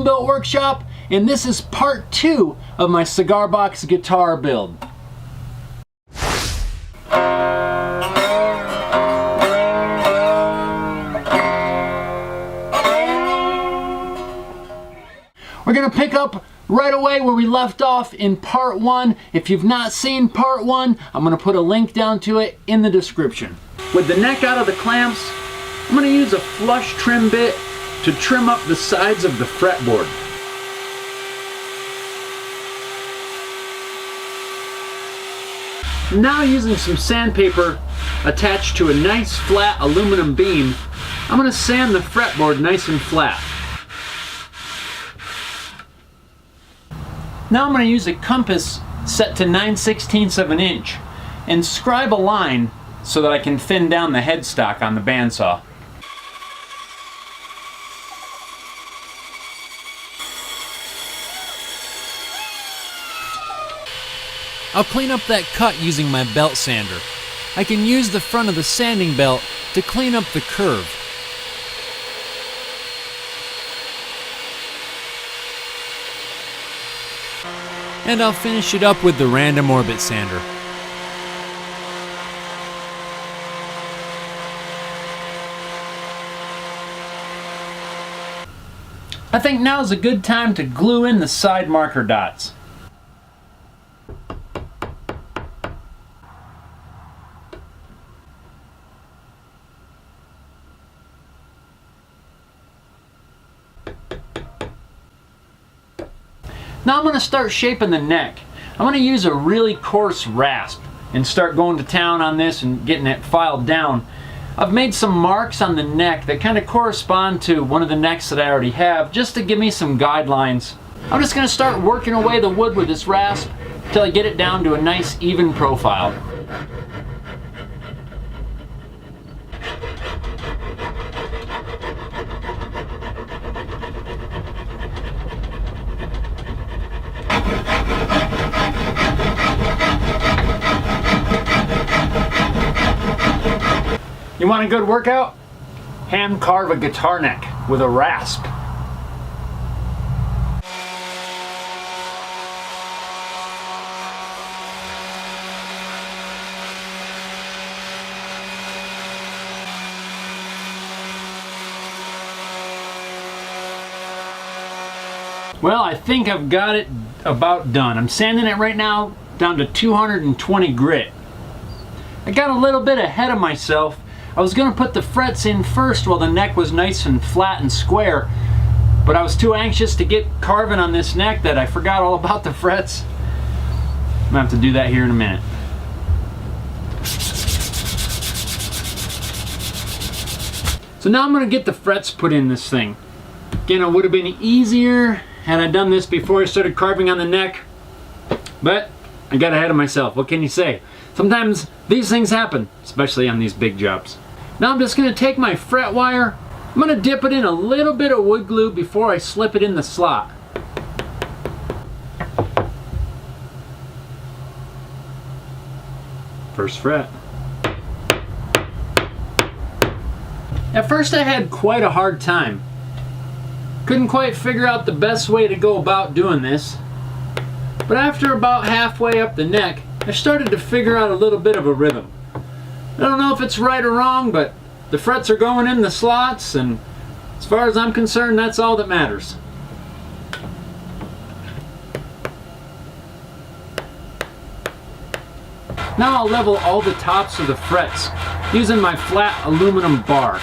Home Built Workshop, and this is part 2 of my Cigar Box Guitar build. We're going to pick up right away where we left off in part 1. If you've not seen part 1, I'm going to put a link down to it in the description. With the neck out of the clamps, I'm going to use a flush trim bit to trim up the sides of the fretboard. Now, using some sandpaper attached to a nice flat aluminum beam, I'm going to sand the fretboard nice and flat. Now I'm going to use a compass set to 9/16 of an inch and scribe a line so that I can thin down the headstock on the bandsaw. I'll clean up that cut using my belt sander. I can use the front of the sanding belt to clean up the curve. And I'll finish it up with the random orbit sander. I think now is a good time to glue in the side marker dots. Now I'm going to start shaping the neck. I'm going to use a really coarse rasp and start going to town on this and getting it filed down. I've made some marks on the neck that kind of correspond to one of the necks that I already have, just to give me some guidelines. I'm just going to start working away the wood with this rasp until I get it down to a nice even profile. You want a good workout? Hand carve a guitar neck with a rasp. Well, I think I've got it about done. I'm sanding it right now down to 220 grit. I got a little bit ahead of myself. I was going to put the frets in first while the neck was nice and flat and square, but I was too anxious to get carving on this neck that I forgot all about the frets. I'm going to have to do that here in a minute. So now I'm going to get the frets put in this thing. Again, it would have been easier had I done this before I started carving on the neck, but I got ahead of myself. What can you say? Sometimes these things happen, especially on these big jobs. Now I'm just going to take my fret wire, I'm going to dip it in a little bit of wood glue before I slip it in the slot. First fret. At first I had quite a hard time. Couldn't quite figure out the best way to go about doing this. But after about halfway up the neck, I started to figure out a little bit of a rhythm. I don't know if it's right or wrong, but the frets are going in the slots, and as far as I'm concerned, that's all that matters. Now I'll level all the tops of the frets using my flat aluminum bar.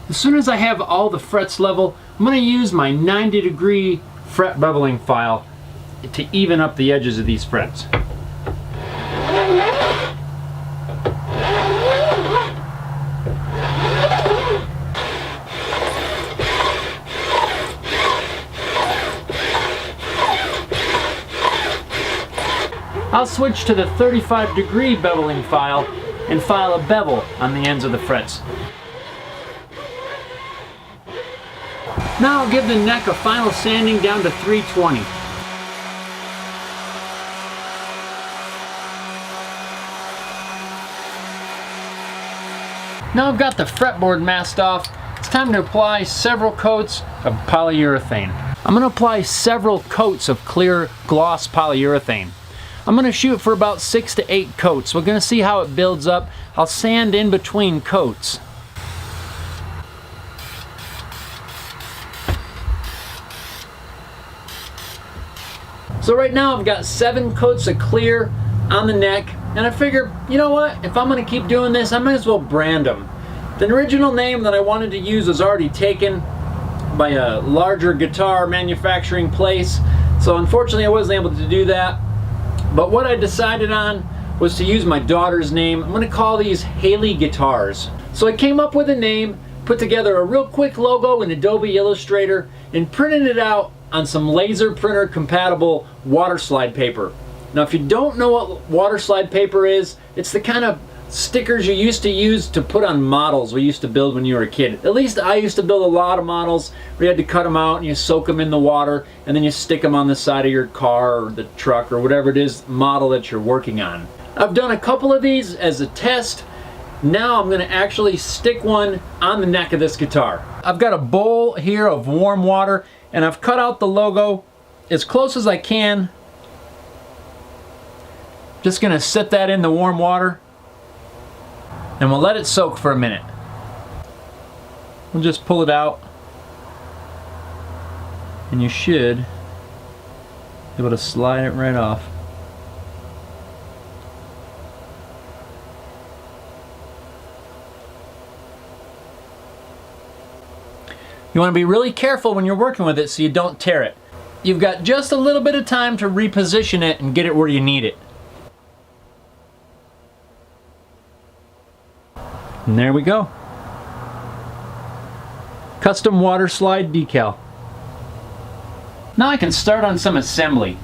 As soon as I have all the frets level, I'm going to use my 90-degree fret beveling file to even up the edges of these frets. I'll switch to the 35-degree beveling file and file a bevel on the ends of the frets. Now I'll give the neck a final sanding down to 320. Now I've got the fretboard masked off. It's time to apply several coats of polyurethane. I'm going to apply several coats of clear gloss polyurethane. I'm going to shoot for about 6 to 8 coats. We're going to see how it builds up. I'll sand in between coats. So right now I've got 7 coats of clear on the neck, and I figure, you know what, if I'm going to keep doing this, I might as well brand them. The original name that I wanted to use was already taken by a larger guitar manufacturing place, so unfortunately I wasn't able to do that. But what I decided on was to use my daughter's name. I'm going to call these Haley Guitars. So I came up with a name, put together a real quick logo in Adobe Illustrator, and printed it out on some laser printer compatible water slide paper. Now if you don't know what water slide paper is, it's the kind of stickers you used to use to put on models we used to build when you were a kid. At least I used to build a lot of models where you had to cut them out and you soak them in the water and then you stick them on the side of your car or the truck or whatever it is model that you're working on. I've done a couple of these as a test. Now I'm going to actually stick one on the neck of this guitar. I've got a bowl here of warm water and I've cut out the logo as close as I can. Just going to set that in the warm water and we'll let it soak for a minute. We'll just pull it out and you should be able to slide it right off. You want to be really careful when you're working with it so you don't tear it. You've got just a little bit of time to reposition it and get it where you need it. And there we go. Custom water slide decal. Now I can start on some assembly.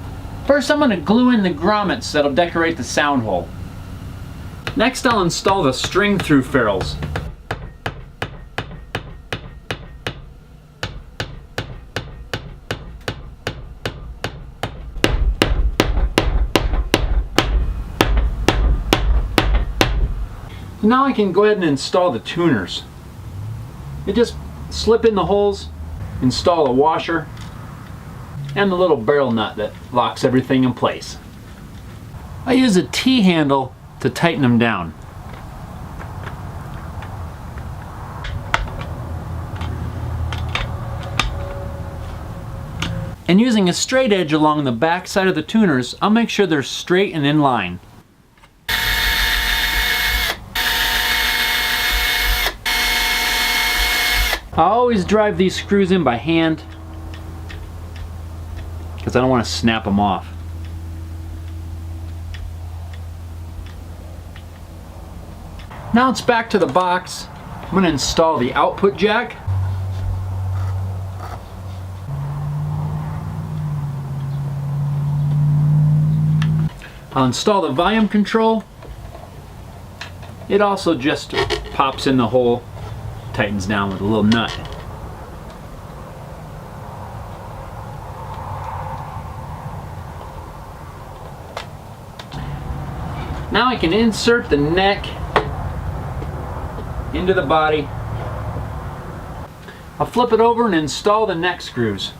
First I'm going to glue in the grommets that'll decorate the sound hole. Next I'll install the string through ferrules. Now I can go ahead and install the tuners. You just slip in the holes, install a washer, and the little barrel nut that locks everything in place. I use a T-handle to tighten them down. And using a straight edge along the back side of the tuners, I'll make sure they're straight and in line. I always drive these screws in by hand because I don't want to snap them off. Now it's back to the box. I'm going to install the output jack. I'll install the volume control. It also just pops in the hole, tightens down with a little nut. Now I can insert the neck into the body. I'll flip it over and install the neck screws.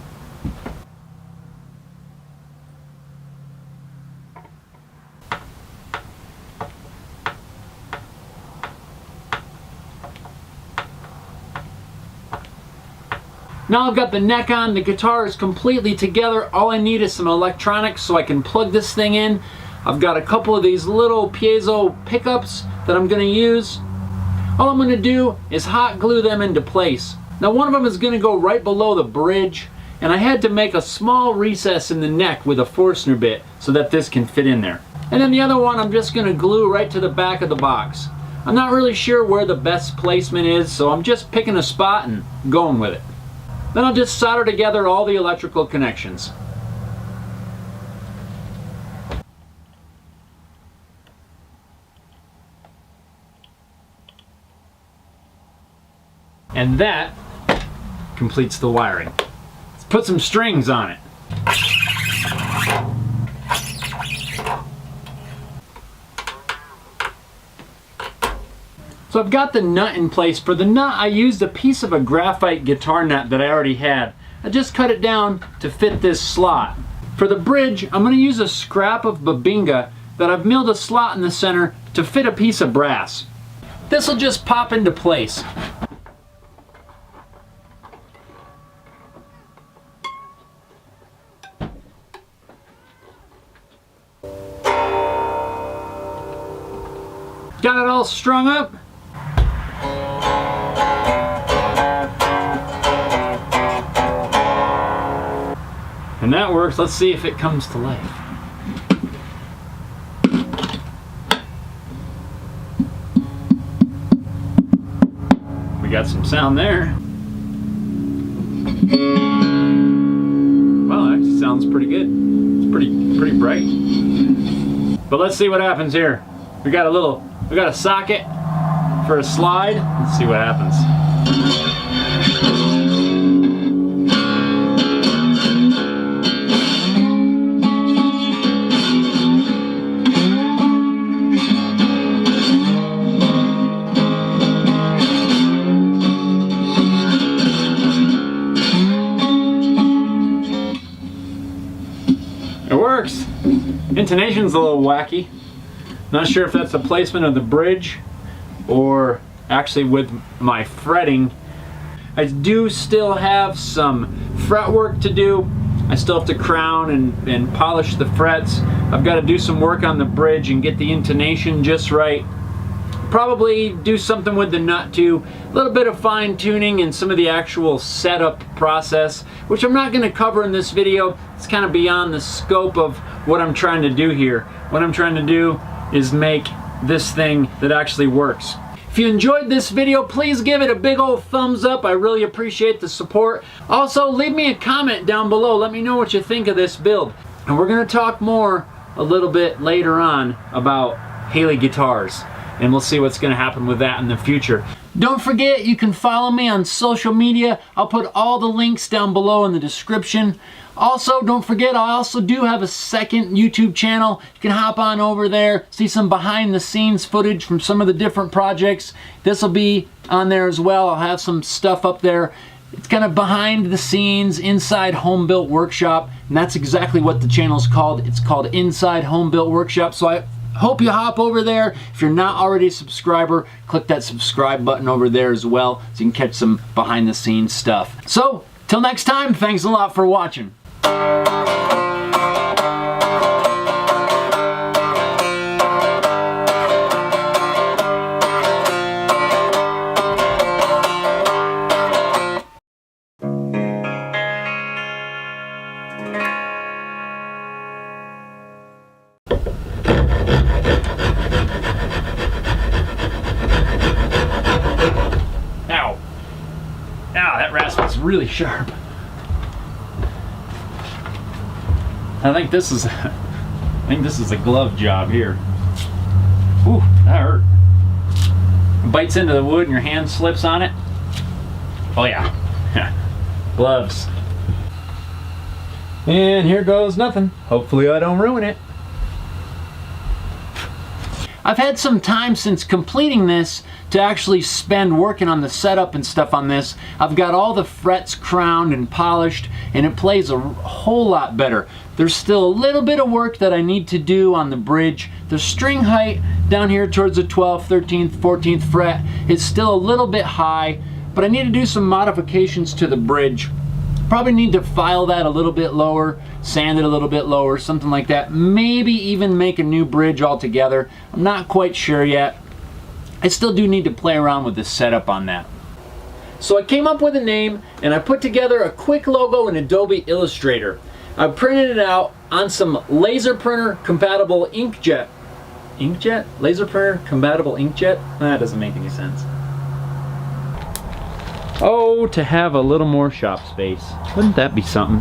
Now I've got the neck on, the guitar is completely together. All I need is some electronics so I can plug this thing in. I've got a couple of these little piezo pickups that I'm going to use. All I'm going to do is hot glue them into place. Now one of them is going to go right below the bridge, and I had to make a small recess in the neck with a Forstner bit so that this can fit in there. And then the other one I'm just going to glue right to the back of the box. I'm not really sure where the best placement is, so I'm just picking a spot and going with it. Then I'll just solder together all the electrical connections. And that completes the wiring. Let's put some strings on it. So I've got the nut in place. For the nut, I used a piece of a graphite guitar nut that I already had. I just cut it down to fit this slot. For the bridge, I'm going to use a scrap of babinga that I've milled a slot in the center to fit a piece of brass. This will just pop into place. Got it all strung up. And that works. Let's see if it comes to life. We got some sound there. Well, that actually sounds pretty good. It's pretty bright. But let's see what happens here. We got a socket for a slide. Let's see what happens. It works. Intonation's a little wacky. Not sure if that's the placement of the bridge or actually with my fretting. I do still have some fret work to do. I still have to crown and polish the frets. I've got to do some work on the bridge and get the intonation just right. Probably do something with the nut too. A little bit of fine tuning and some of the actual setup process, which I'm not going to cover in this video. It's kind of beyond the scope of what I'm trying to do here. What I'm trying to do is make this thing that actually works. If you enjoyed this video, please give it a big old thumbs up. I really appreciate the support. Also, leave me a comment down below. Let me know what you think of this build. And we're going to talk more a little bit later on about Haley guitars. And we'll see what's going to happen with that in the future. Don't forget, you can follow me on social media. I'll put all the links down below in the description. Also, don't forget, I also do have a second YouTube channel. You can hop on over there, see some behind the scenes footage from some of the different projects. This will be on there as well. I'll have some stuff up there. It's kind of behind the scenes, Inside Home Built Workshop. And that's exactly what the channel's called. It's called Inside Home Built Workshop. So I hope you hop over there. If you're not already a subscriber, click that subscribe button over there as well so you can catch some behind the scenes stuff. So, till next time, thanks a lot for watching. Ow. Ow, that rasp's really sharp. I think this is a glove job here. Ooh, that hurt. It bites into the wood and your hand slips on it. Oh yeah. Gloves. And here goes nothing. Hopefully I don't ruin it. I've had some time since completing this to actually spend working on the setup and stuff on this. I've got all the frets crowned and polished, and it plays a whole lot better. There's still a little bit of work that I need to do on the bridge. The string height down here towards the 12th, 13th, 14th fret is still a little bit high, but I need to do some modifications to the bridge. Probably need to file that a little bit lower, sand it a little bit lower, something like that. Maybe even make a new bridge altogether. I'm not quite sure yet. I still do need to play around with the setup on that. So I came up with a name and I put together a quick logo in Adobe Illustrator. I printed it out on some laser printer compatible inkjet. Inkjet? Laser printer compatible inkjet? That doesn't make any sense. Oh, to have a little more shop space. Wouldn't that be something?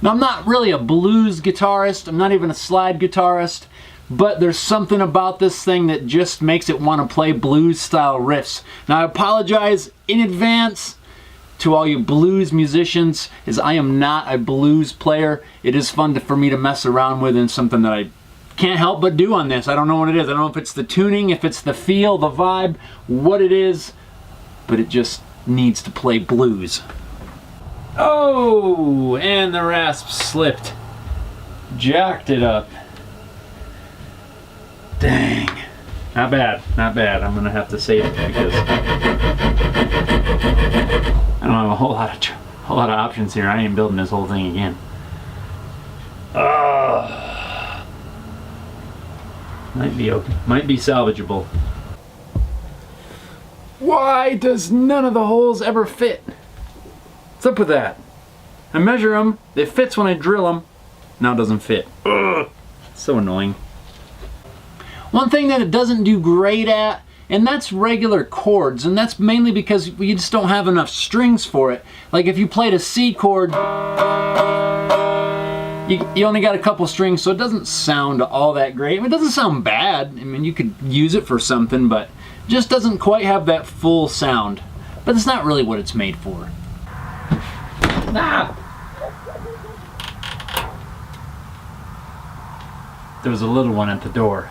Now, I'm not really a blues guitarist. I'm not even a slide guitarist. But there's something about this thing that just makes it want to play blues style riffs. Now, I apologize in advance to all you blues musicians is I am not a blues player. It is fun for me to mess around with and something that I can't help but do on this. I don't know what it is. I don't know if it's the tuning, if it's the feel, the vibe, what it is, but it just needs to play blues. Oh, and the rasp slipped. Jacked it up. Dang. Not bad, not bad. I'm gonna have to save it because I don't have a whole lot of options here. I ain't building this whole thing again. Might be okay. Might be salvageable. Why does none of the holes ever fit? What's up with that? I measure them. It fits when I drill them. Now it doesn't fit. Ugh. So annoying. One thing that it doesn't do great at, and that's regular chords, and that's mainly because you just don't have enough strings for it. Like if you played a C chord, you only got a couple strings, so it doesn't sound all that great. I mean, it doesn't sound bad. I mean, you could use it for something, but it just doesn't quite have that full sound. But it's not really what it's made for. Ah! There was a little one at the door.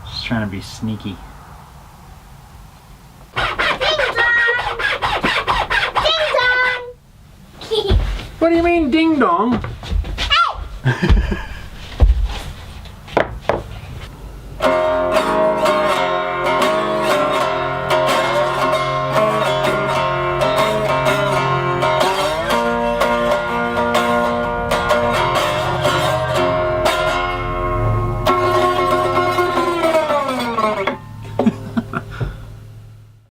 Just trying to be sneaky. Ding dong! What do you mean, ding dong? Hey!